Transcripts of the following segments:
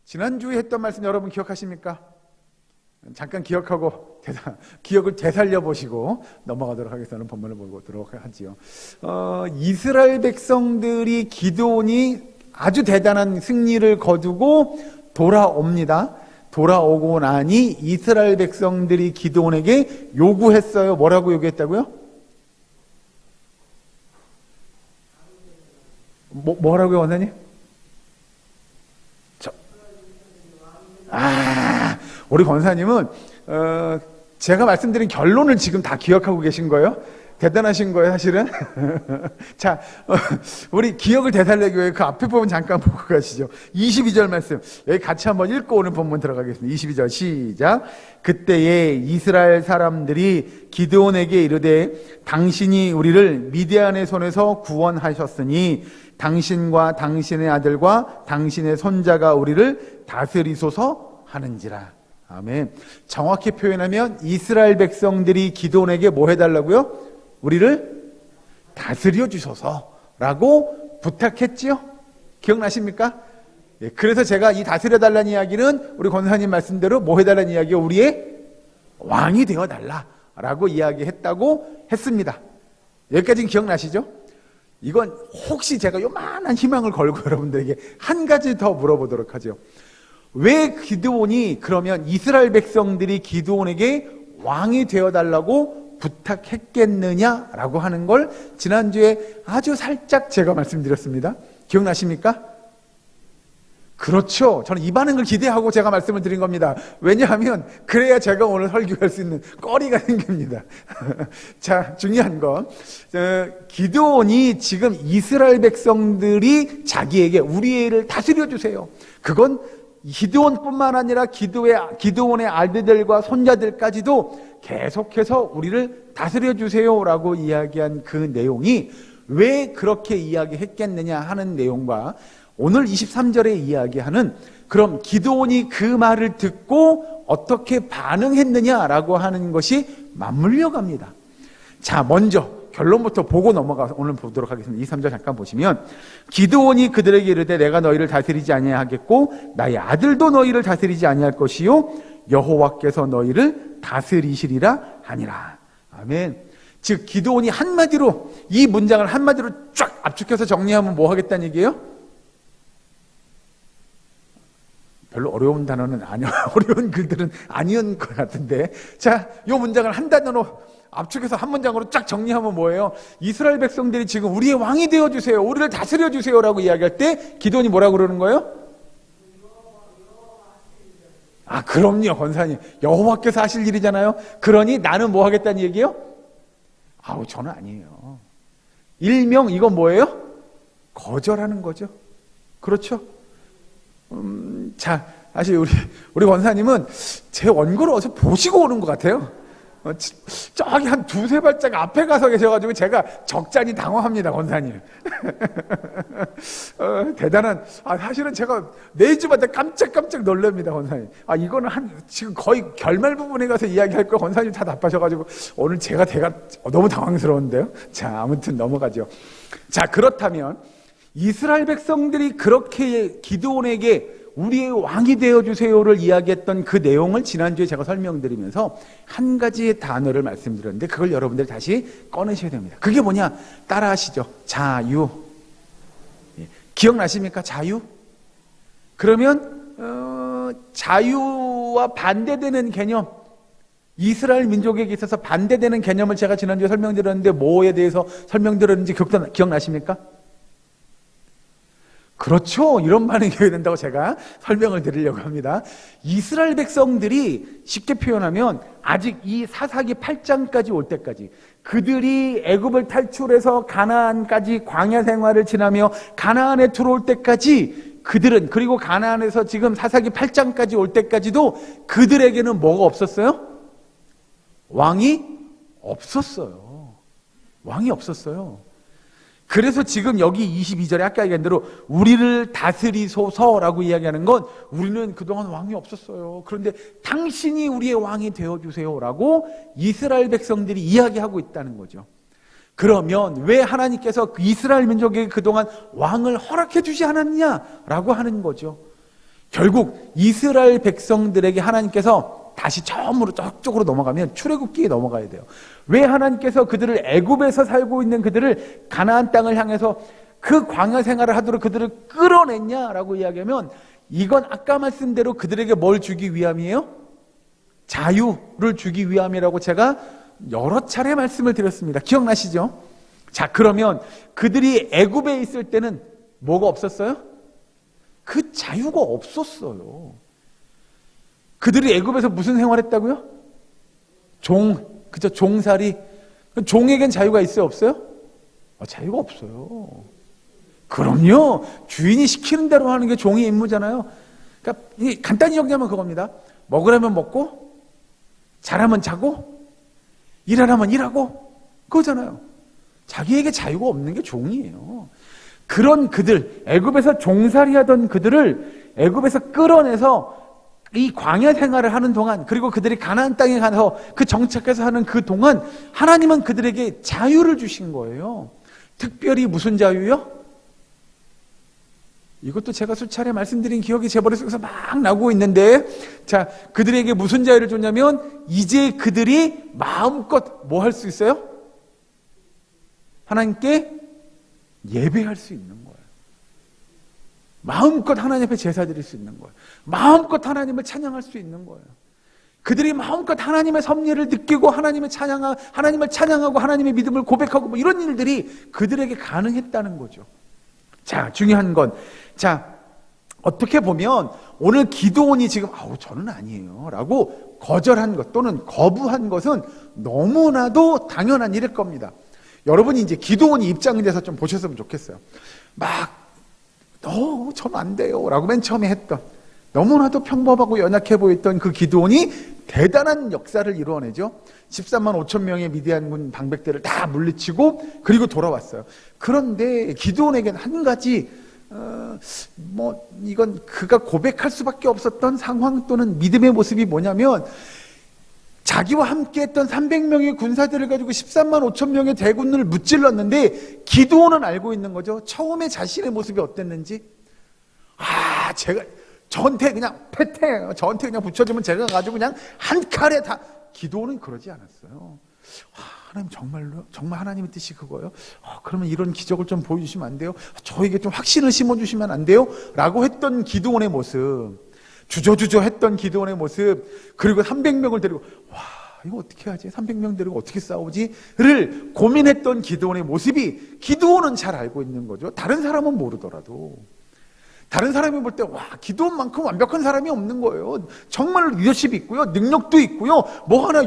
지난주에 했던 말씀 여러분 기억하십니까? 잠깐 기억하고 기억을 되살려 보시고 넘어가도록 하겠습니다. 본문을 보도록 하지요. 이스라엘 백성들이 기드온이 아주 대단한 승리를 거두고 돌아옵니다. 돌아오고 나니 이스라엘 백성들이 기드온에게 요구했어요. 뭐라고 요구했다고요? 뭐라고요, 원사님? 우리 권사님은 제가 말씀드린 결론을 지금 다 기억하고 계신 거예요? 대단하신 거예요, 사실은. 자, 우리 기억을 되살리기 위해 그 앞에 부분 잠깐 보고 가시죠. 22절 말씀 여기 같이 한번 읽고 오는 본문 들어가겠습니다. 22절 시작. 그때에 이스라엘 사람들이 기드온에게 이르되 당신이 우리를 미디안의 손에서 구원하셨으니 당신과 당신의 아들과 당신의 손자가 우리를 다스리소서 하는지라. 아멘. 정확히 표현하면 이스라엘 백성들이 기드온에게 뭐 해달라고요? 우리를 다스려 주소서라고 부탁했지요. 기억나십니까? 예, 그래서 제가 이 다스려 달라는 이야기는 우리 권사님 말씀대로 뭐 해달라는 이야기요? 우리의 왕이 되어 달라라고 이야기했다고 했습니다. 여기까지는 기억나시죠? 이건 혹시 제가 요만한 희망을 걸고 여러분들에게 한 가지 더 물어보도록 하죠. 왜 기드온이 그러면 이스라엘 백성들이 기드온에게 왕이 되어달라고 부탁했겠느냐라고 하는 걸 지난주에 아주 살짝 제가 말씀드렸습니다. 기억나십니까? 그렇죠. 저는 이 반응을 기대하고 제가 말씀을 드린 겁니다. 왜냐하면 그래야 제가 오늘 설교할 수 있는 거리가 생깁니다. 자, 중요한 건 기드온이 지금 이스라엘 백성들이 자기에게 우리 애를 다스려 주세요. 그건 기드온뿐만 아니라 기드온의 아들들과 손자들까지도 계속해서 우리를 다스려 주세요라고 이야기한 그 내용이 왜 그렇게 이야기했겠느냐 하는 내용과 오늘 23절에 이야기하는 그럼 기드온이 그 말을 듣고 어떻게 반응했느냐라고 하는 것이 맞물려 갑니다. 자, 먼저 결론부터 보고 넘어가서 오늘 보도록 하겠습니다. 2, 3절 잠깐 보시면 기드온이 그들에게 이르되 내가 너희를 다스리지 아니하겠고 나의 아들도 너희를 다스리지 아니할 것이요 여호와께서 너희를 다스리시리라 하니라. 아멘. 즉 기드온이 한마디로 이 문장을 한마디로 쫙 압축해서 정리하면 뭐 하겠다는 얘기예요? 별로 어려운 단어는 아니요. 어려운 글들은 아니었을 것 같은데 자, 이 문장을 한 단어로 압축해서 한 문장으로 쫙 정리하면 뭐예요? 이스라엘 백성들이 지금 우리의 왕이 되어주세요, 우리를 다스려 주세요 라고 이야기할 때 기드온이 뭐라고 그러는 거예요? 아, 그럼요 권사님, 여호와께서 하실 일이잖아요. 그러니 나는 뭐 하겠다는 얘기예요? 아우, 저는 아니에요. 일명 이건 뭐예요? 거절하는 거죠. 그렇죠? 자, 사실 우리 권사님은 제 원고를 어서 보시고 오는 것 같아요. 저기 한 두세 발짝 앞에 가서 계셔가지고 제가 적잖이 당황합니다, 권사님. 대단한, 사실은 제가 매주마다 깜짝깜짝 놀랍니다, 권사님. 이거는 지금 거의 결말 부분에 가서 이야기할 거 권사님 다 답하셔가지고 오늘 제가 너무 당황스러운데요. 자, 아무튼 넘어가죠. 자, 그렇다면 이스라엘 백성들이 그렇게 기드온에게 우리의 왕이 되어주세요를 이야기했던 그 내용을 지난주에 제가 설명드리면서 한 가지의 단어를 말씀드렸는데 그걸 여러분들이 다시 꺼내셔야 됩니다. 그게 뭐냐? 따라 하시죠. 자유. 기억나십니까? 자유? 그러면 자유와 반대되는 개념, 이스라엘 민족에게 있어서 반대되는 개념을 제가 지난주에 설명드렸는데 뭐에 대해서 설명드렸는지 기억나십니까? 그렇죠. 이런 반응이 된다고 제가 설명을 드리려고 합니다. 이스라엘 백성들이 쉽게 표현하면 아직 이 사사기 8장까지 올 때까지 그들이 애굽을 탈출해서 가나안까지 광야 생활을 지나며 가나안에 들어올 때까지 그들은, 그리고 가나안에서 지금 사사기 8장까지 올 때까지도 그들에게는 뭐가 없었어요? 왕이 없었어요. 왕이 없었어요. 그래서 지금 여기 22절에 아까 얘기한 대로 우리를 다스리소서라고 이야기하는 건 우리는 그동안 왕이 없었어요. 그런데 당신이 우리의 왕이 되어주세요라고 이스라엘 백성들이 이야기하고 있다는 거죠. 그러면 왜 하나님께서 이스라엘 민족에게 그동안 왕을 허락해 주지 않았냐라고 하는 거죠. 결국 이스라엘 백성들에게 하나님께서 다시 처음으로 저쪽으로 넘어가면 출애굽기에 넘어가야 돼요. 왜 하나님께서 그들을 애굽에서 살고 있는 그들을 가나안 땅을 향해서 그 광야 생활을 하도록 그들을 끌어냈냐라고 이야기하면, 이건 아까 말씀대로 그들에게 뭘 주기 위함이에요? 자유를 주기 위함이라고 제가 여러 차례 말씀을 드렸습니다. 기억나시죠? 자, 그러면 그들이 애굽에 있을 때는 뭐가 없었어요? 그 자유가 없었어요. 그들이 애굽에서 무슨 생활했다고요? 그죠? 종살이. 종에겐 자유가 있어요, 없어요? 자유가 없어요. 그럼요. 주인이 시키는 대로 하는 게 종의 임무잖아요. 그러니까 간단히 정리하면 그겁니다. 먹으라면 먹고, 자라면 자고, 일하라면 일하고, 그거잖아요. 자기에게 자유가 없는 게 종이에요. 그런 그들, 애굽에서 종살이 하던 그들을 애굽에서 끌어내서 이 광야 생활을 하는 동안, 그리고 그들이 가나안 땅에 가서 그 정착해서 하는 그 동안 하나님은 그들에게 자유를 주신 거예요. 특별히 무슨 자유요? 이것도 제가 수차례 말씀드린 기억이 제 머릿속에서 막 나오고 있는데, 자, 그들에게 무슨 자유를 줬냐면, 이제 그들이 마음껏 뭐 할 수 있어요? 하나님께 예배할 수 있는 거예요. 마음껏 하나님 앞에 제사 드릴 수 있는 거예요. 마음껏 하나님을 찬양할 수 있는 거예요. 그들이 마음껏 하나님의 섭리를 느끼고 하나님을 찬양하고 하나님의 믿음을 고백하고 뭐 이런 일들이 그들에게 가능했다는 거죠. 자, 중요한 건, 자, 어떻게 보면 오늘 기드온이 지금 저는 아니에요 라고 거절한 것 또는 거부한 것은 너무나도 당연한 일일 겁니다. 여러분이 이제 기드온이 입장돼서 좀 보셨으면 좋겠어요. 저는 안 돼요 라고 맨 처음에 했던, 너무나도 평범하고 연약해 보였던 그 기드온이 대단한 역사를 이루어내죠. 13만 5천 명의 미디안군 방백대를 다 물리치고 그리고 돌아왔어요. 그런데 기드온에게는 한 가지 이건 그가 고백할 수밖에 없었던 상황 또는 믿음의 모습이 뭐냐면, 자기와 함께 했던 300명의 군사들을 가지고 13만 5천 명의 대군을 무찔렀는데 기드온은 알고 있는 거죠. 처음에 자신의 모습이 어땠는지. 저한테 그냥 저한테 그냥 붙여주면 제가 가지고 그냥 한 칼에 다. 기드온은 그러지 않았어요. 하나님 정말 하나님의 뜻이 그거예요? 그러면 이런 기적을 좀 보여주시면 안 돼요? 저에게 좀 확신을 심어주시면 안 돼요? 라고 했던 기드온의 모습, 주저주저 했던 기드온의 모습, 그리고 300명을 데리고 이거 어떻게 하지? 300명 데리고 어떻게 싸우지? 를 고민했던 기드온의 모습이 기드온은 잘 알고 있는 거죠. 다른 사람은 모르더라도. 다른 사람이 볼 때 기드온만큼 완벽한 사람이 없는 거예요. 정말 리더십이 있고요, 능력도 있고요,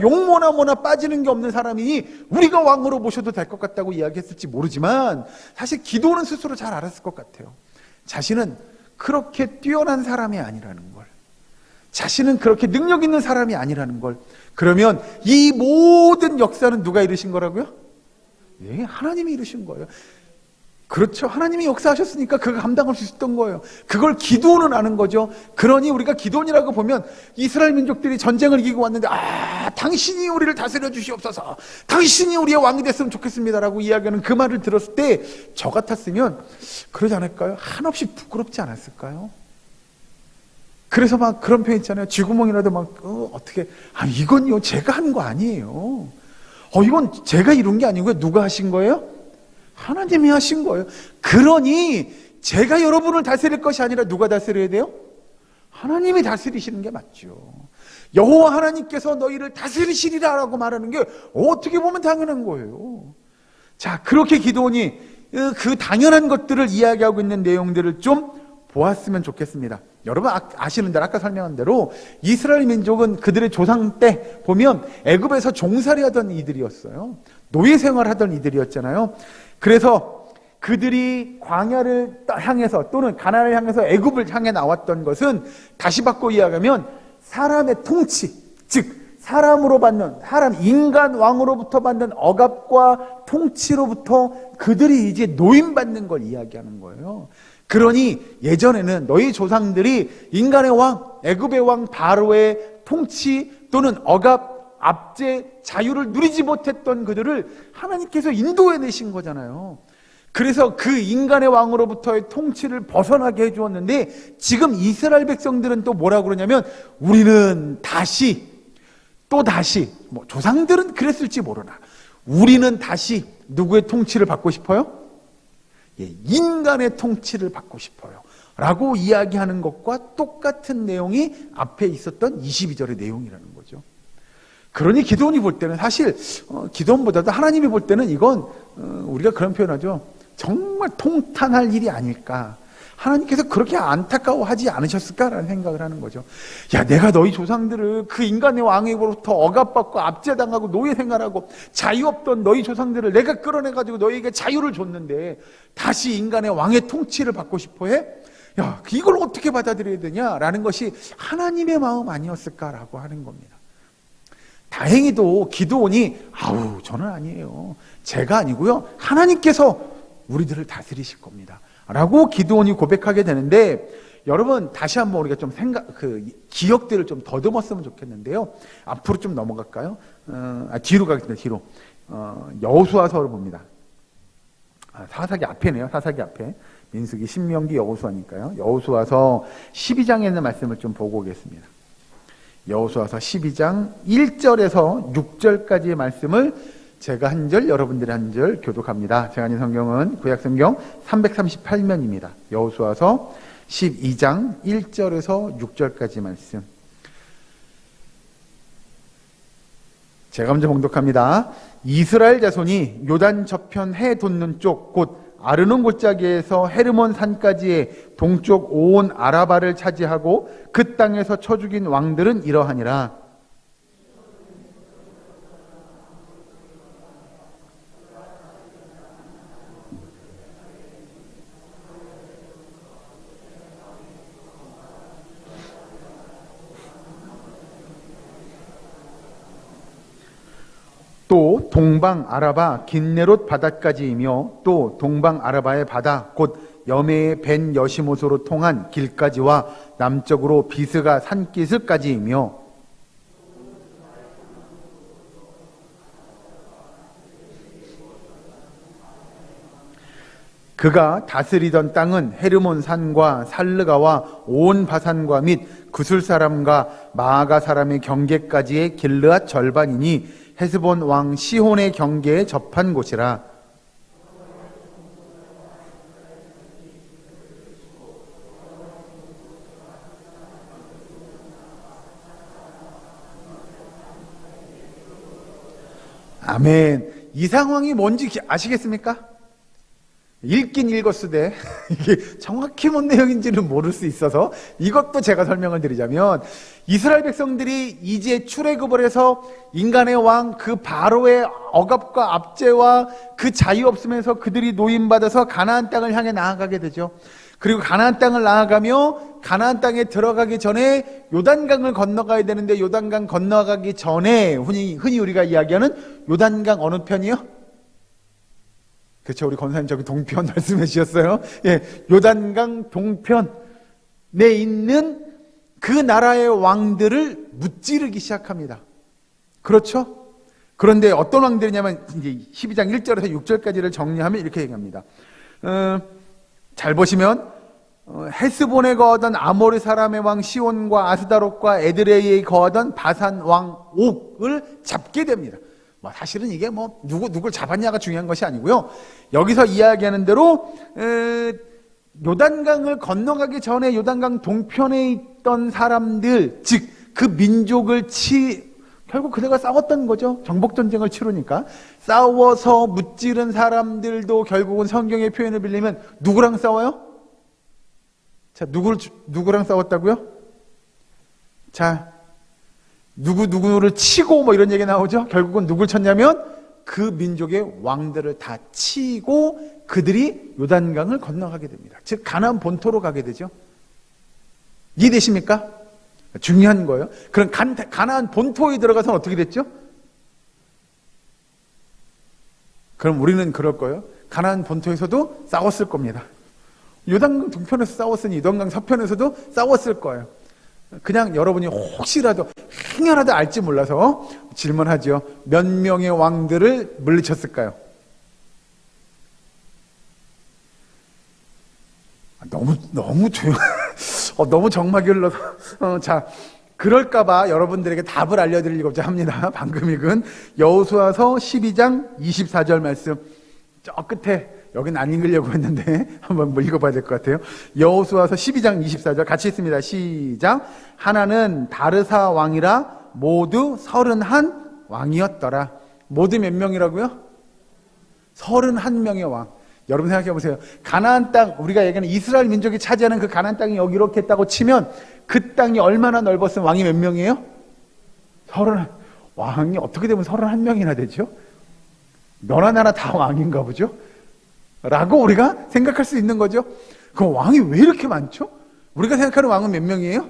용모나 빠지는 게 없는 사람이니 우리가 왕으로 모셔도 될 것 같다고 이야기했을지 모르지만, 사실 기드온은 스스로 잘 알았을 것 같아요. 자신은 그렇게 뛰어난 사람이 아니라는 걸, 자신은 그렇게 능력 있는 사람이 아니라는 걸. 그러면 이 모든 역사는 누가 이루신 거라고요? 하나님이 이루신 거예요. 그렇죠. 하나님이 역사하셨으니까 그가 감당할 수 있었던 거예요. 그걸 기드온은 아는 거죠. 그러니 우리가 기드온이라고 보면 이스라엘 민족들이 전쟁을 이기고 왔는데 당신이 우리를 다스려 주시옵소서, 당신이 우리의 왕이 됐으면 좋겠습니다라고 이야기하는 그 말을 들었을 때 저 같았으면 그러지 않을까요? 한없이 부끄럽지 않았을까요? 그래서 막 그런 표현 있잖아요. 쥐구멍이라도 어떻게 이건요 제가 한 거 아니에요. 이건 제가 이룬 게 아니고요. 누가 하신 거예요? 하나님이 하신 거예요. 그러니 제가 여러분을 다스릴 것이 아니라 누가 다스려야 돼요? 하나님이 다스리시는 게 맞죠. 여호와 하나님께서 너희를 다스리시리라 라고 말하는 게 어떻게 보면 당연한 거예요. 자, 그렇게 기드온이 그 당연한 것들을 이야기하고 있는 내용들을 좀 보았으면 좋겠습니다. 여러분 아시는 대로, 아까 설명한 대로 이스라엘 민족은 그들의 조상 때 보면 애굽에서 종살이 하던 이들이었어요. 노예 생활하던 이들이었잖아요. 그래서 그들이 광야를 향해서 또는 가나안을 향해서 애굽을 향해 나왔던 것은 다시 바꿔 이야기하면 사람의 통치, 즉 인간 왕으로부터 받는 억압과 통치로부터 그들이 이제 노임받는 걸 이야기하는 거예요. 그러니 예전에는 너희 조상들이 인간의 왕, 애굽의 왕 바로의 통치 또는 억압, 압제, 자유를 누리지 못했던 그들을 하나님께서 인도해 내신 거잖아요. 그래서 그 인간의 왕으로부터의 통치를 벗어나게 해주었는데, 지금 이스라엘 백성들은 또 뭐라고 그러냐면, 우리는 다시, 또 다시, 뭐 조상들은 그랬을지 모르나, 우리는 다시 누구의 통치를 받고 싶어요? 예, 인간의 통치를 받고 싶어요 라고 이야기하는 것과 똑같은 내용이 앞에 있었던 22절의 내용이라는 거죠. 그러니 기드온이 볼 때는 사실 기드온보다도 하나님이 볼 때는 이건 우리가 그런 표현하죠. 정말 통탄할 일이 아닐까. 하나님께서 그렇게 안타까워하지 않으셨을까라는 생각을 하는 거죠. 야, 내가 너희 조상들을 그 인간의 왕에게로부터 억압받고 압제당하고 노예 생활하고 자유 없던 너희 조상들을 내가 끌어내가지고 너희에게 자유를 줬는데 다시 인간의 왕의 통치를 받고 싶어해? 야, 이걸 어떻게 받아들여야 되냐라는 것이 하나님의 마음 아니었을까라고 하는 겁니다. 다행히도 기드온이 아우 저는 아니에요. 제가 아니고요. 하나님께서 우리들을 다스리실 겁니다. 라고 기드온이 고백하게 되는데, 여러분 다시 한번 우리가 좀 기억들을 좀 더듬었으면 좋겠는데요. 앞으로 좀 넘어갈까요? 뒤로 가겠습니다. 뒤로. 여호수아서를 봅니다. 사사기 앞에네요. 사사기 앞에. 민수기, 신명기, 여호수아니까요. 여호수아서 12장에 있는 말씀을 좀 보고 오겠습니다. 여호수아서 12장 1절에서 6절까지의 말씀을 제가 한 절, 여러분들이 한 절 교독합니다. 제가 아는 성경은 구약성경 338면입니다. 여호수아서 12장 1절에서 6절까지 말씀. 제가 먼저 봉독합니다. 이스라엘 자손이 요단 저편 해 돋는 쪽, 곧 아르논 골짜기에서 헤르몬 산까지의 동쪽 온 아라바를 차지하고 그 땅에서 쳐 죽인 왕들은 이러하니라. 또 동방 아라바 긴네롯 바다까지이며 또 동방 아라바의 바다 곧 여메의 벤 여시못으로 통한 길까지와 남쪽으로 비스가 산기슭까지이며 그가 다스리던 땅은 헤르몬 산과 살르가와 온 바산과 및 구술 사람과 마아가 사람의 경계까지의 길르앗 절반이니 헤스본 왕 시혼의 경계에 접한 곳이라. 아멘. 이 상황이 뭔지 아시겠습니까? 읽긴 읽었으되 이게 정확히 뭔 내용인지는 모를 수 있어서 이것도 제가 설명을 드리자면, 이스라엘 백성들이 이제 출애굽을 해서 인간의 왕 그 바로의 억압과 압제와 그 자유 없음에서 그들이 노임받아서 가나안 땅을 향해 나아가게 되죠. 그리고 가나안 땅을 나아가며 가나안 땅에 들어가기 전에 요단강을 건너가야 되는데, 요단강 건너가기 전에 흔히 우리가 이야기하는 요단강 어느 편이요? 그렇죠. 우리 권사님 저기 동편 말씀해 주셨어요. 예, 요단강 동편에 있는 그 나라의 왕들을 무찌르기 시작합니다. 그렇죠? 그런데 어떤 왕들이냐면 이제 12장 1절에서 6절까지를 정리하면 이렇게 얘기합니다. 잘 보시면 헤스본에 거하던 아모리 사람의 왕 시온과 아스다롯과 에드레이에 거하던 바산 왕 옥을 잡게 됩니다. 사실은 이게 누굴 잡았냐가 중요한 것이 아니고요. 여기서 이야기하는 대로 요단강을 건너가기 전에 요단강 동편에 있던 사람들, 즉 그 민족을 결국 그대가 싸웠던 거죠. 정복전쟁을 치르니까 싸워서 무찌른 사람들도 결국은 성경의 표현을 빌리면 누구랑 싸워요? 자, 누구랑 싸웠다고요? 자, 누구를 치고 이런 얘기 나오죠. 결국은 누굴 쳤냐면 그 민족의 왕들을 다 치고 그들이 요단강을 건너가게 됩니다. 즉 가나안 본토로 가게 되죠. 이해되십니까? 중요한 거예요. 그럼 가나안 본토에 들어가서는 어떻게 됐죠? 그럼 우리는 그럴 거예요. 가나안 본토에서도 싸웠을 겁니다. 요단강 동편에서 싸웠으니 요단강 서편에서도 싸웠을 거예요. 그냥 여러분이 혹시라도 행여라도 알지 몰라서 질문하죠. 몇 명의 왕들을 물리쳤을까요? 너무 조용, 너무 정막이 흘러서, 자, 그럴까봐 여러분들에게 답을 알려드리고자 합니다. 방금 읽은 여호수아서 12장 24절 말씀. 저 끝에, 여긴 안 읽으려고 했는데, 한번 읽어봐야 될 것 같아요. 여호수아서 12장 24절 같이 읽습니다. 시작. 하나는 다르사 왕이라 모두 31 왕이었더라. 모두 몇 명이라고요? 31명의 왕. 여러분 생각해 보세요. 가나안 땅, 우리가 얘기하는 이스라엘 민족이 차지하는 그 가나안 땅이 여기 이렇게 했다고 치면 그 땅이 얼마나 넓었으면 왕이 몇 명이에요? 31. 왕이 어떻게 되면 31명이나 되죠? 너나 나나 다 왕인가 보죠? 라고 우리가 생각할 수 있는 거죠. 그럼 왕이 왜 이렇게 많죠? 우리가 생각하는 왕은 몇 명이에요?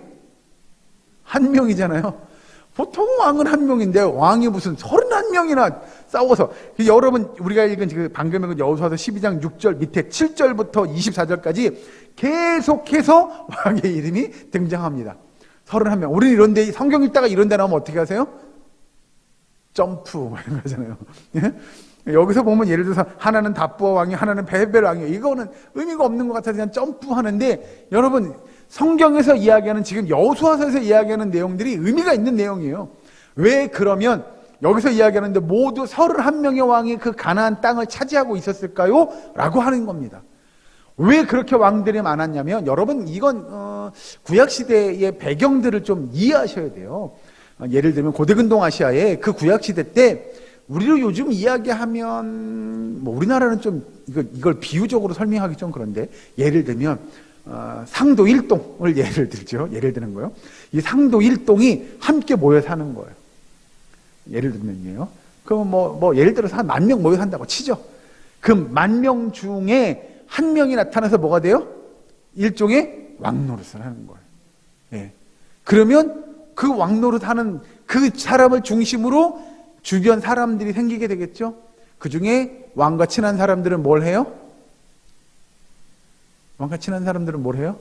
한 명이잖아요. 보통 왕은 한 명인데 왕이 무슨 31명이나 싸워서. 여러분 우리가 읽은 지금 방금 읽은 여호수아서 12장 6절 밑에 7절부터 24절까지 계속해서 왕의 이름이 등장합니다. 31명. 우리는 이런데 성경 읽다가 이런 데 나오면 어떻게 하세요? 점프 이런 거잖아요. 여기서 보면 예를 들어서 하나는 답부어 왕이, 하나는 베벨 왕이, 이거는 의미가 없는 것 같아서 그냥 점프하는데, 여러분 성경에서 이야기하는, 지금 여호수아서에서 이야기하는 내용들이 의미가 있는 내용이에요. 왜 그러면 여기서 이야기하는데 모두 31명의 왕이 그 가나안 땅을 차지하고 있었을까요? 라고 하는 겁니다. 왜 그렇게 왕들이 많았냐면, 여러분 이건 구약시대의 배경들을 좀 이해하셔야 돼요. 예를 들면 고대근동 아시아의 그 구약시대 때 우리로 요즘 이야기하면, 뭐 우리나라는 좀 이걸 비유적으로 설명하기 좀 그런데, 예를 들면 상도 일동을 예를 들죠. 예를 드는 거예요. 이 상도 일동이 함께 모여 사는 거예요. 예를 들면요. 그럼 뭐 예를 들어서 한 10,000명 모여 산다고 치죠. 그 10,000명 중에 한 명이 나타나서 뭐가 돼요? 일종의 왕노릇을 하는 거예요. 예. 그러면 그 왕노릇 하는 그 사람을 중심으로 주변 사람들이 생기게 되겠죠. 그 중에 왕과 친한 사람들은 뭘 해요? 왕과 친한 사람들은 뭘 해요?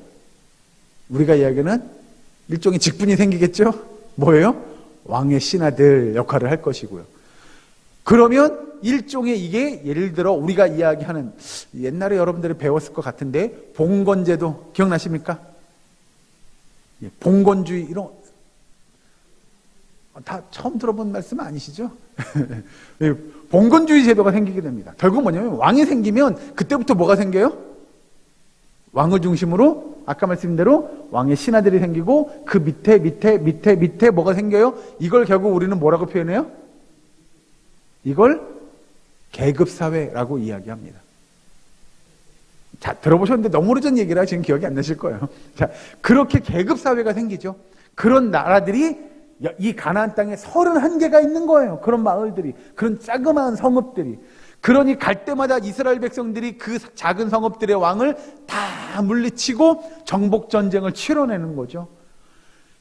우리가 이야기하는 일종의 직분이 생기겠죠. 뭐예요? 왕의 신하들 역할을 할 것이고요. 그러면 일종의, 이게 예를 들어 우리가 이야기하는, 옛날에 여러분들이 배웠을 것 같은데 봉건제도 기억나십니까? 봉건주의, 이런 다 처음 들어본 말씀 아니시죠? 봉건주의 제도가 생기게 됩니다. 결국 뭐냐면 왕이 생기면 그때부터 뭐가 생겨요? 왕을 중심으로 아까 말씀드린 대로 왕의 신하들이 생기고, 그 밑에 뭐가 생겨요? 이걸 결국 우리는 뭐라고 표현해요? 이걸 계급사회라고 이야기합니다. 자, 들어보셨는데 너무 오래전 얘기라 지금 기억이 안 나실 거예요. 자, 그렇게 계급사회가 생기죠. 그런 나라들이 이 가나안 땅에 31개가 있는 거예요. 그런 마을들이, 그런 자그마한 성읍들이. 그러니 갈 때마다 이스라엘 백성들이 그 작은 성읍들의 왕을 다 물리치고 정복 전쟁을 치러내는 거죠.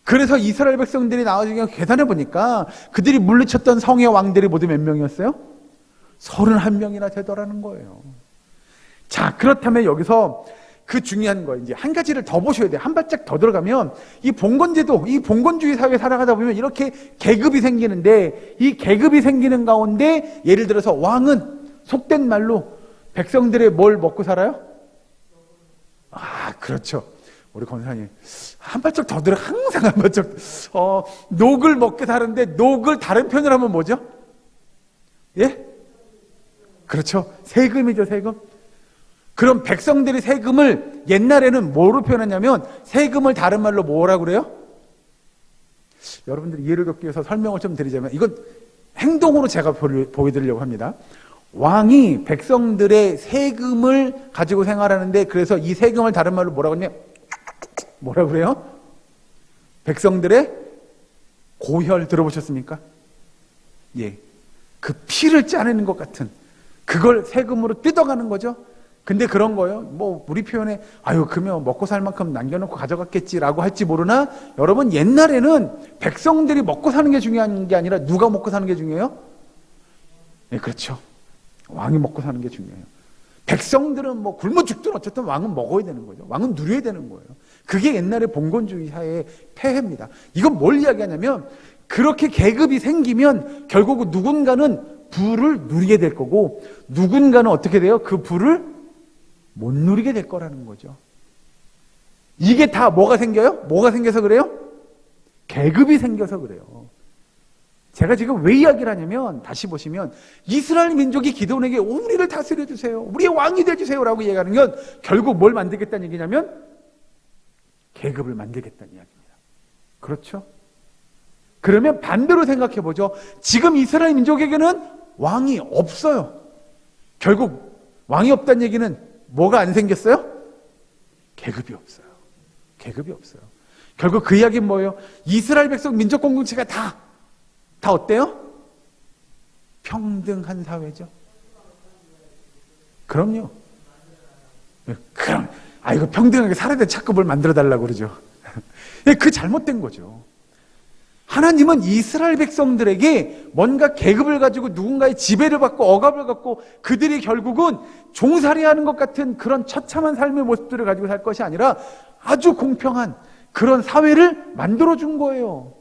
그래서 이스라엘 백성들이 나와서 계산해 보니까 그들이 물리쳤던 성의 왕들이 모두 몇 명이었어요? 31명이나 되더라는 거예요. 자, 그렇다면 여기서 그 중요한 거, 이제 한 가지를 더 보셔야 돼요. 한 발짝 더 들어가면 이 봉건제도, 이 봉건주의 사회에 살아가다 보면 이렇게 계급이 생기는데, 이 계급이 생기는 가운데 예를 들어서 왕은 속된 말로 백성들의 뭘 먹고 살아요? 아, 그렇죠. 우리 권사님 한 발짝 더 들어, 항상 한 발짝. 녹을 먹게 사는데, 녹을 다른 표현으로 하면 뭐죠? 예? 그렇죠. 세금이죠, 세금. 그럼 백성들이 세금을 옛날에는 뭐로 표현했냐면, 세금을 다른 말로 뭐라고 그래요? 여러분들이 이해를 돕기 위해서 설명을 좀 드리자면, 이건 행동으로 제가 보여드리려고 합니다. 왕이 백성들의 세금을 가지고 생활하는데, 그래서 이 세금을 다른 말로 뭐라고 하냐? 뭐라고 그래요? 백성들의 고혈 들어보셨습니까? 예. 그 피를 짜내는 것 같은, 그걸 세금으로 뜯어가는 거죠. 근데 그런 거예요. 뭐 우리 표현에 아유 그러면 먹고 살 만큼 남겨놓고 가져갔겠지라고 할지 모르나, 여러분 옛날에는 백성들이 먹고 사는 게 중요한 게 아니라 누가 먹고 사는 게 중요해요? 네, 그렇죠. 왕이 먹고 사는 게 중요해요. 백성들은 뭐 굶어 죽든 어쨌든 왕은 먹어야 되는 거죠. 왕은 누려야 되는 거예요. 그게 옛날의 봉건주의 사회의 폐해입니다. 이건 뭘 이야기하냐면, 그렇게 계급이 생기면 결국 누군가는 부를 누리게 될 거고, 누군가는 어떻게 돼요? 그 부를 못 누리게 될 거라는 거죠. 이게 다 뭐가 생겨요? 뭐가 생겨서 그래요? 계급이 생겨서 그래요. 제가 지금 왜 이야기를 하냐면, 다시 보시면 이스라엘 민족이 기드온에게 우리를 다스려 주세요, 우리의 왕이 되어주세요 라고 얘기하는 건 결국 뭘 만들겠다는 얘기냐면 계급을 만들겠다는 이야기입니다. 그렇죠? 그러면 반대로 생각해 보죠. 지금 이스라엘 민족에게는 왕이 없어요. 결국 왕이 없다는 얘기는 뭐가 안 생겼어요? 계급이 없어요. 계급이 없어요. 결국 그 이야기는 뭐예요? 이스라엘 백성 민족 공동체가 다 어때요? 평등한 사회죠. 그럼요. 그럼 이거 평등하게 살아야 돼, 자꾸 뭘 만들어 달라고 그러죠. 그 잘못된 거죠. 하나님은 이스라엘 백성들에게 뭔가 계급을 가지고 누군가의 지배를 받고 억압을 갖고 그들이 결국은 종살이하는 것 같은 그런 처참한 삶의 모습들을 가지고 살 것이 아니라 아주 공평한 그런 사회를 만들어준 거예요.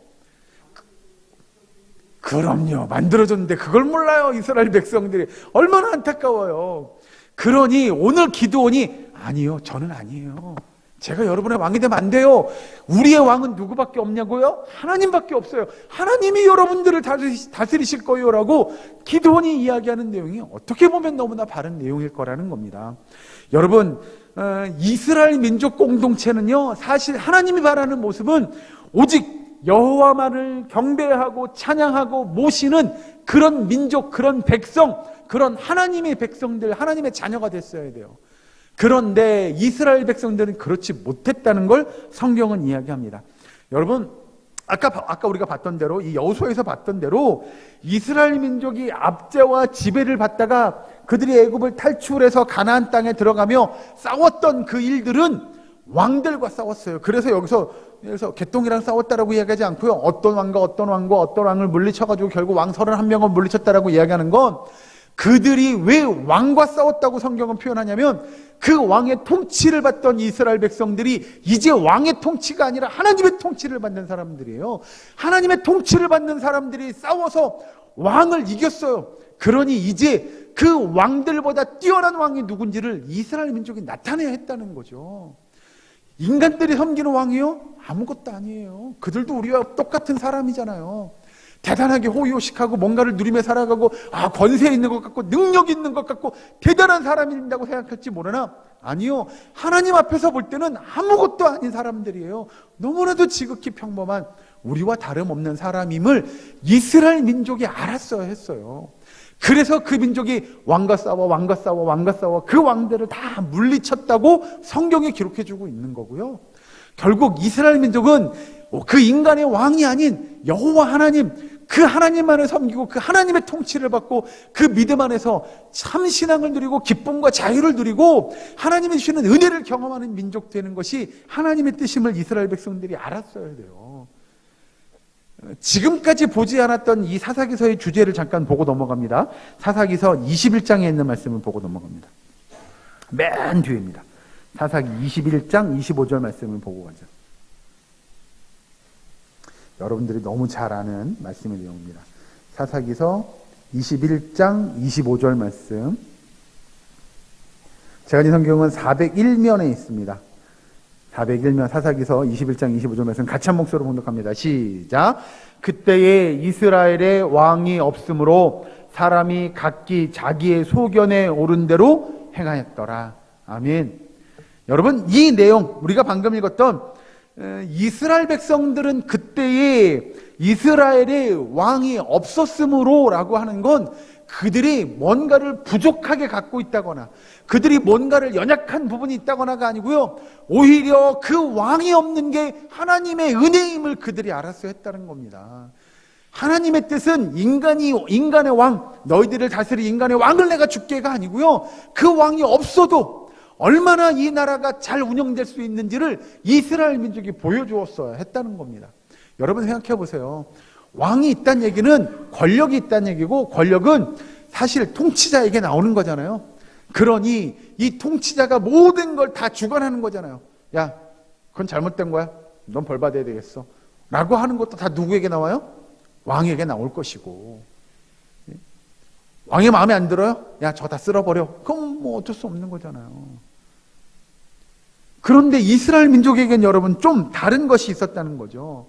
그럼요, 만들어줬는데 그걸 몰라요. 이스라엘 백성들이 얼마나 안타까워요. 그러니 오늘 기드온이 아니요, 저는 아니에요, 제가 여러분의 왕이 되면 안 돼요. 우리의 왕은 누구밖에 없냐고요? 하나님밖에 없어요. 하나님이 여러분들을 다스리실 거예요 라고 기드온이 이야기하는 내용이 어떻게 보면 너무나 바른 내용일 거라는 겁니다. 여러분, 이스라엘 민족 공동체는요, 사실 하나님이 바라는 모습은 오직 여호와만을 경배하고 찬양하고 모시는 그런 민족, 그런 백성, 그런 하나님의 백성들, 하나님의 자녀가 됐어야 돼요. 그런데 이스라엘 백성들은 그렇지 못했다는 걸 성경은 이야기합니다. 여러분, 아까 우리가 봤던 대로, 이 여호수아에서 봤던 대로 이스라엘 민족이 압제와 지배를 받다가 그들이 애굽을 탈출해서 가나안 땅에 들어가며 싸웠던 그 일들은 왕들과 싸웠어요. 그래서 여기서 개똥이랑 싸웠다라고 이야기하지 않고요, 어떤 왕과 어떤 왕을 물리쳐가지고 결국 왕 31명을 물리쳤다라고 이야기하는 건, 그들이 왜 왕과 싸웠다고 성경은 표현하냐면 그 왕의 통치를 받던 이스라엘 백성들이 이제 왕의 통치가 아니라 하나님의 통치를 받는 사람들이에요. 하나님의 통치를 받는 사람들이 싸워서 왕을 이겼어요. 그러니 이제 그 왕들보다 뛰어난 왕이 누군지를 이스라엘 민족이 나타내야 했다는 거죠. 인간들이 섬기는 왕이요? 아무것도 아니에요. 그들도 우리와 똑같은 사람이잖아요. 대단하게 호의호식하고 뭔가를 누리며 살아가고 권세 있는 것 같고 능력 있는 것 같고 대단한 사람이라고 생각할지 모르나, 아니요, 하나님 앞에서 볼 때는 아무것도 아닌 사람들이에요. 너무나도 지극히 평범한 우리와 다름없는 사람임을 이스라엘 민족이 알았어야 했어요. 그래서 그 민족이 왕과 싸워 그 왕들을 다 물리쳤다고 성경에 기록해주고 있는 거고요. 결국 이스라엘 민족은 그 인간의 왕이 아닌 여호와 하나님, 그 하나님만을 섬기고 그 하나님의 통치를 받고 그 믿음 안에서 참 신앙을 누리고 기쁨과 자유를 누리고 하나님이 주시는 은혜를 경험하는 민족 되는 것이 하나님의 뜻임을 이스라엘 백성들이 알았어야 돼요. 지금까지 보지 않았던 이 사사기서의 주제를 잠깐 보고 넘어갑니다. 사사기서 21장에 있는 말씀을 보고 넘어갑니다. 맨 뒤입니다. 사사기 21장 25절 말씀을 보고 가죠. 여러분들이 너무 잘 아는 말씀의 내용입니다. 사사기서 21장 25절 말씀. 제가 이 성경은 401면에 있습니다. 401면 사사기서 21장 25절 말씀 같이 한 목소리로 봉독합니다. 시작. 그때에 이스라엘의 왕이 없으므로 사람이 각기 자기의 소견에 오른 대로 행하였더라. 아멘. 여러분, 이 내용 우리가 방금 읽었던 이스라엘 백성들은 그때에 이스라엘의 왕이 없었으므로 라고 하는 건 그들이 뭔가를 부족하게 갖고 있다거나 그들이 뭔가를 연약한 부분이 있다거나가 아니고요, 오히려 그 왕이 없는 게 하나님의 은혜임을 그들이 알았어야 했다는 겁니다. 하나님의 뜻은 인간의 왕, 너희들을 다스릴 인간의 왕을 내가 줄게가 아니고요, 그 왕이 없어도 얼마나 이 나라가 잘 운영될 수 있는지를 이스라엘 민족이 보여주었어야 했다는 겁니다. 여러분 생각해 보세요. 왕이 있다는 얘기는 권력이 있다는 얘기고, 권력은 사실 통치자에게 나오는 거잖아요. 그러니 이 통치자가 모든 걸 다 주관하는 거잖아요. 야, 그건 잘못된 거야, 넌 벌 받아야 되겠어 라고 하는 것도 다 누구에게 나와요? 왕에게 나올 것이고, 왕의 마음에 안 들어요? 야, 저 다 쓸어버려. 그럼 뭐 어쩔 수 없는 거잖아요. 그런데 이스라엘 민족에겐 여러분 좀 다른 것이 있었다는 거죠.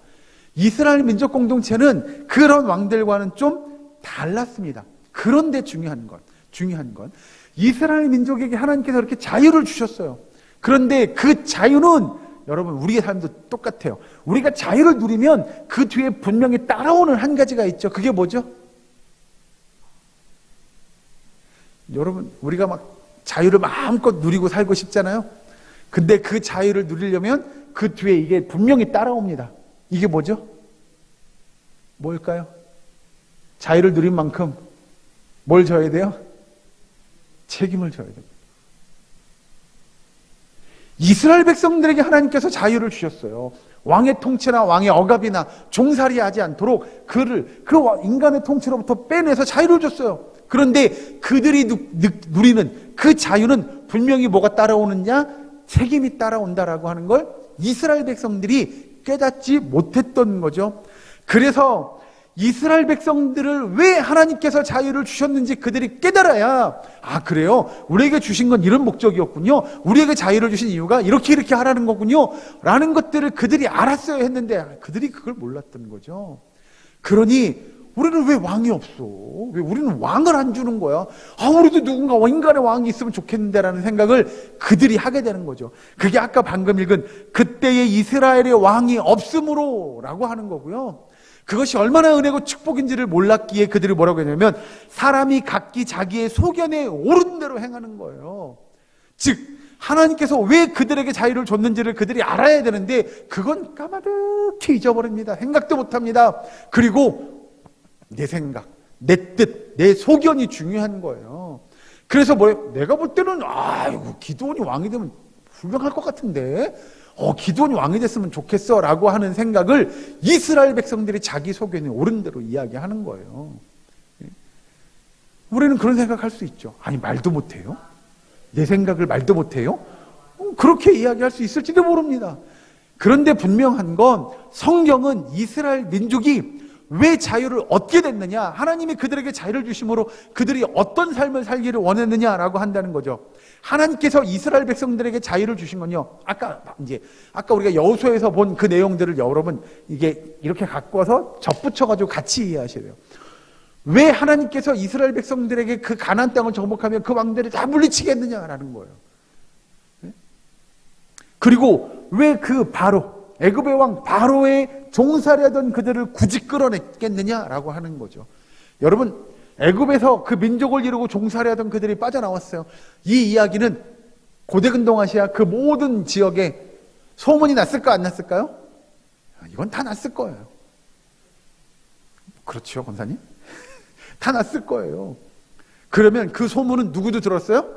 이스라엘 민족 공동체는 그런 왕들과는 좀 달랐습니다. 그런데 중요한 건 이스라엘 민족에게 하나님께서 이렇게 자유를 주셨어요. 그런데 그 자유는 여러분 우리의 삶도 똑같아요. 우리가 자유를 누리면 그 뒤에 분명히 따라오는 한 가지가 있죠. 그게 뭐죠? 여러분 우리가 막 자유를 마음껏 누리고 살고 싶잖아요. 근데 그 자유를 누리려면 그 뒤에 이게 분명히 따라옵니다. 이게 뭐죠? 뭘까요? 자유를 누린 만큼 뭘 져야 돼요? 책임을 져야 됩니다. 이스라엘 백성들에게 하나님께서 자유를 주셨어요. 왕의 통치나 왕의 억압이나 종살이하지 않도록 그를 그 인간의 통치로부터 빼내서 자유를 줬어요. 그런데 그들이 누리는 그 자유는 분명히 뭐가 따라오느냐? 책임이 따라온다라고 하는 걸 이스라엘 백성들이 깨닫지 못했던 거죠. 그래서 이스라엘 백성들을 왜 하나님께서 자유를 주셨는지 그들이 깨달아야, 아 그래요? 우리에게 주신 건 이런 목적이었군요. 우리에게 자유를 주신 이유가 이렇게 하라는 거군요. 라는 것들을 그들이 알았어야 했는데 그들이 그걸 몰랐던 거죠. 그러니 우리는 왜 왕이 없어? 왜 우리는 왕을 안 주는 거야? 아, 우리도 누군가 인간의 왕이 있으면 좋겠는데 라는 생각을 그들이 하게 되는 거죠. 그게 아까 방금 읽은 그때의 이스라엘의 왕이 없으므로 라고 하는 거고요. 그것이 얼마나 은혜고 축복인지를 몰랐기에 그들이 뭐라고 했냐면 사람이 각기 자기의 소견에 옳은 대로 행하는 거예요. 즉 하나님께서 왜 그들에게 자유를 줬는지를 그들이 알아야 되는데 그건 까마득히 잊어버립니다. 생각도 못합니다. 그리고 내 생각, 내 뜻, 내 소견이 중요한 거예요. 그래서 내가 볼 때는 아이고 기드온이 왕이 되면 훌륭할 것 같은데 기드온이 왕이 됐으면 좋겠어 라고 하는 생각을 이스라엘 백성들이 자기 소견이 옳은 대로 이야기하는 거예요. 우리는 그런 생각할 수 있죠. 아니 말도 못해요? 내 생각을 말도 못해요? 그렇게 이야기할 수 있을지도 모릅니다. 그런데 분명한 건 성경은 이스라엘 민족이 왜 자유를 얻게 됐느냐? 하나님이 그들에게 자유를 주심으로 그들이 어떤 삶을 살기를 원했느냐라고 한다는 거죠. 하나님께서 이스라엘 백성들에게 자유를 주신 건요. 아까 우리가 여호수아에서 본 그 내용들을 여러분 이게 이렇게 갖고 와서 접붙여가지고 같이 이해하셔야 돼요. 왜 하나님께서 이스라엘 백성들에게 그 가나안 땅을 정복하면 그 왕들을 다 물리치겠느냐라는 거예요. 그리고 왜 그 애굽의 왕 바로의 종살이하던 그들을 굳이 끌어냈겠느냐라고 하는 거죠. 여러분 애굽에서 그 민족을 이루고 종살이하던 그들이 빠져나왔어요. 이 이야기는 고대근동아시아 그 모든 지역에 소문이 났을까 안 났을까요? 이건 다 났을 거예요. 그렇죠, 권사님? 다 났을 거예요. 그러면 그 소문은 누구도 들었어요?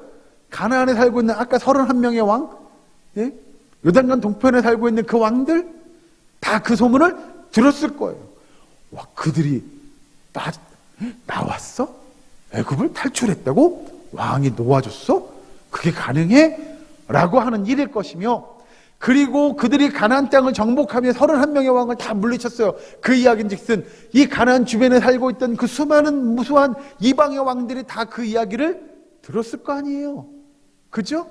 가나안에 살고 있는 아까 31명의 왕, 예? 요단강 동편에 살고 있는 그 왕들 다 그 소문을 들었을 거예요. 와, 그들이 나왔어? 애굽을 탈출했다고? 왕이 놓아줬어? 그게 가능해? 라고 하는 일일 것이며, 그리고 그들이 가나안 땅을 정복하며 31명의 왕을 다 물리쳤어요. 그 이야기인즉슨 이 가나안 주변에 살고 있던 그 수많은 무수한 이방의 왕들이 다 그 이야기를 들었을 거 아니에요. 그죠?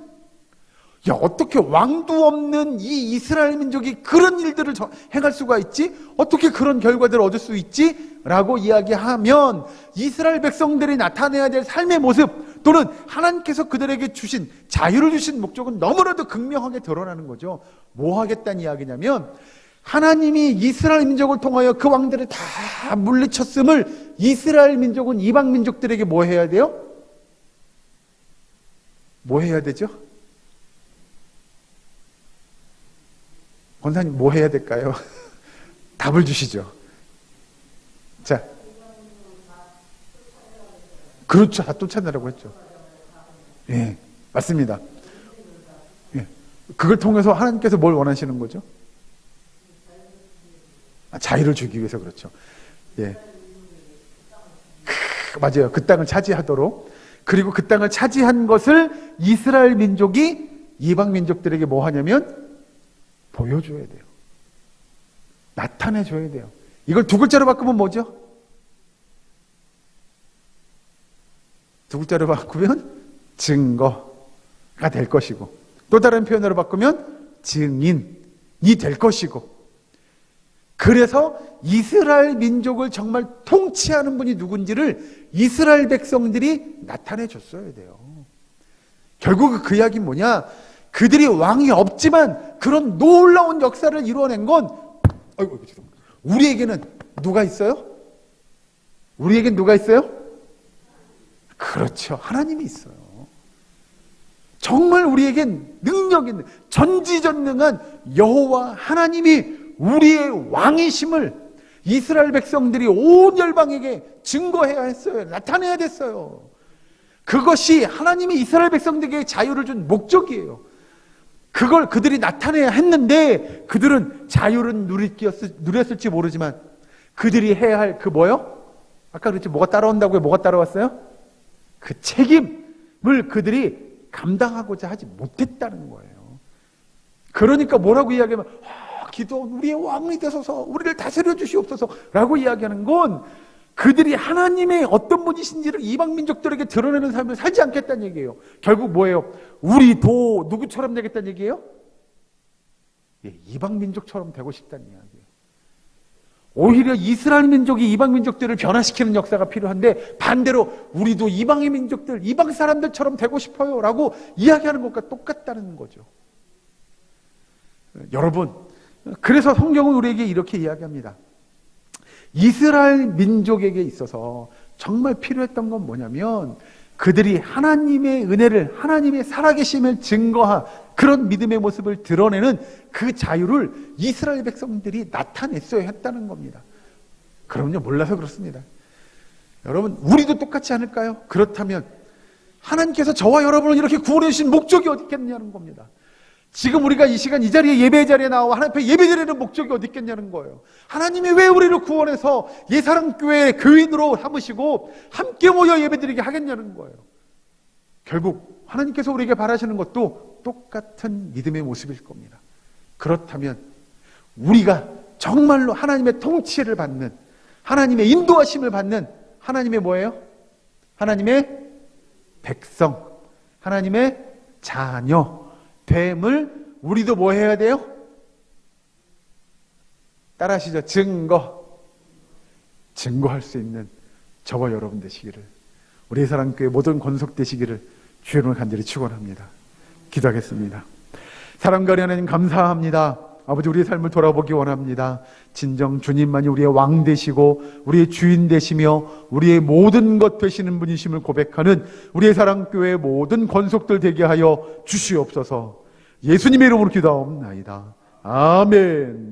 야, 어떻게 왕도 없는 이 이스라엘 민족이 그런 일들을 행할 수가 있지? 어떻게 그런 결과들을 얻을 수 있지? 라고 이야기하면 이스라엘 백성들이 나타내야 될 삶의 모습 또는 하나님께서 그들에게 주신 자유를 주신 목적은 너무나도 극명하게 드러나는 거죠. 뭐 하겠다는 이야기냐면 하나님이 이스라엘 민족을 통하여 그 왕들을 다 물리쳤음을 이스라엘 민족은 이방 민족들에게 뭐 해야 돼요? 뭐 해야 되죠? 권사님 뭐 해야 될까요? 답을 주시죠. 자, 그렇죠. 다 쫓아내라고 했죠. 예, 맞습니다. 예, 그걸 통해서 하나님께서 뭘 원하시는 거죠? 자유를 주기 위해서 그렇죠. 예, 맞아요. 그 땅을 차지하도록. 그리고 그 땅을 차지한 것을 이스라엘 민족이 이방 민족들에게 뭐 하냐면 보여줘야 돼요. 나타내줘야 돼요. 이걸 두 글자로 바꾸면 뭐죠? 두 글자로 바꾸면 증거가 될 것이고, 또 다른 표현으로 바꾸면 증인이 될 것이고, 그래서 이스라엘 민족을 정말 통치하는 분이 누군지를 이스라엘 백성들이 나타내 줬어야 돼요. 결국 그 이야기는 뭐냐? 그들이 왕이 없지만 그런 놀라운 역사를 이루어낸 건, 우리에게는 누가 있어요? 우리에겐 누가 있어요? 그렇죠. 하나님이 있어요. 정말 우리에겐 능력 있는 전지전능한 여호와 하나님이 우리의 왕이심을 이스라엘 백성들이 온 열방에게 증거해야 했어요. 나타내야 됐어요. 그것이 하나님이 이스라엘 백성들에게 자유를 준 목적이에요. 그걸 그들이 나타내야 했는데, 그들은 자유는 누렸을지 모르지만 그들이 해야 할 그 뭐요? 아까 그랬지, 뭐가 따라온다고요? 뭐가 따라왔어요? 그 책임을 그들이 감당하고자 하지 못했다는 거예요. 그러니까 뭐라고 이야기하면, 기도 우리의 왕이 되소서, 우리를 다스려 주시옵소서 라고 이야기하는 건, 그들이 하나님의 어떤 분이신지를 이방 민족들에게 드러내는 삶을 살지 않겠다는 얘기예요. 결국 뭐예요? 우리도 누구처럼 되겠다는 얘기예요? 이방 민족처럼 되고 싶다는 이야기예요. 오히려 이스라엘 민족이 이방 민족들을 변화시키는 역사가 필요한데, 반대로 우리도 이방의 민족들, 이방 사람들처럼 되고 싶어요 라고 이야기하는 것과 똑같다는 거죠. 여러분, 그래서 성경은 우리에게 이렇게 이야기합니다. 이스라엘 민족에게 있어서 정말 필요했던 건 뭐냐면, 그들이 하나님의 은혜를, 하나님의 살아계심을 증거한 그런 믿음의 모습을 드러내는 그 자유를 이스라엘 백성들이 나타냈어야 했다는 겁니다. 그럼요, 몰라서 그렇습니다. 여러분, 우리도 똑같지 않을까요? 그렇다면 하나님께서 저와 여러분을 이렇게 구원해 주신 목적이 어디 있겠냐는 겁니다. 지금 우리가 이 시간 이 자리에 예배 자리에 나와 하나님 앞에 예배 드리는 목적이 어디 있겠냐는 거예요. 하나님이 왜 우리를 구원해서 예사랑교회 교인으로 삼으시고 함께 모여 예배 드리게 하겠냐는 거예요. 결국 하나님께서 우리에게 바라시는 것도 똑같은 믿음의 모습일 겁니다. 그렇다면 우리가 정말로 하나님의 통치를 받는, 하나님의 인도하심을 받는 하나님의 뭐예요? 하나님의 백성, 하나님의 자녀 됨을 우리도 뭐 해야 돼요? 따라하시죠. 증거할 수 있는 저와 여러분 되시기를, 우리 사랑교회 모든 권속되시기를 주의 이름으로 간절히 축원합니다. 기도하겠습니다. 사랑과 하나님 감사합니다. 아버지, 우리의 삶을 돌아보기 원합니다. 진정 주님만이 우리의 왕 되시고 우리의 주인 되시며 우리의 모든 것 되시는 분이심을 고백하는 우리의 사랑교회의 모든 권속들 되게 하여 주시옵소서. 예수님의 이름으로 기도하옵나이다. 아멘.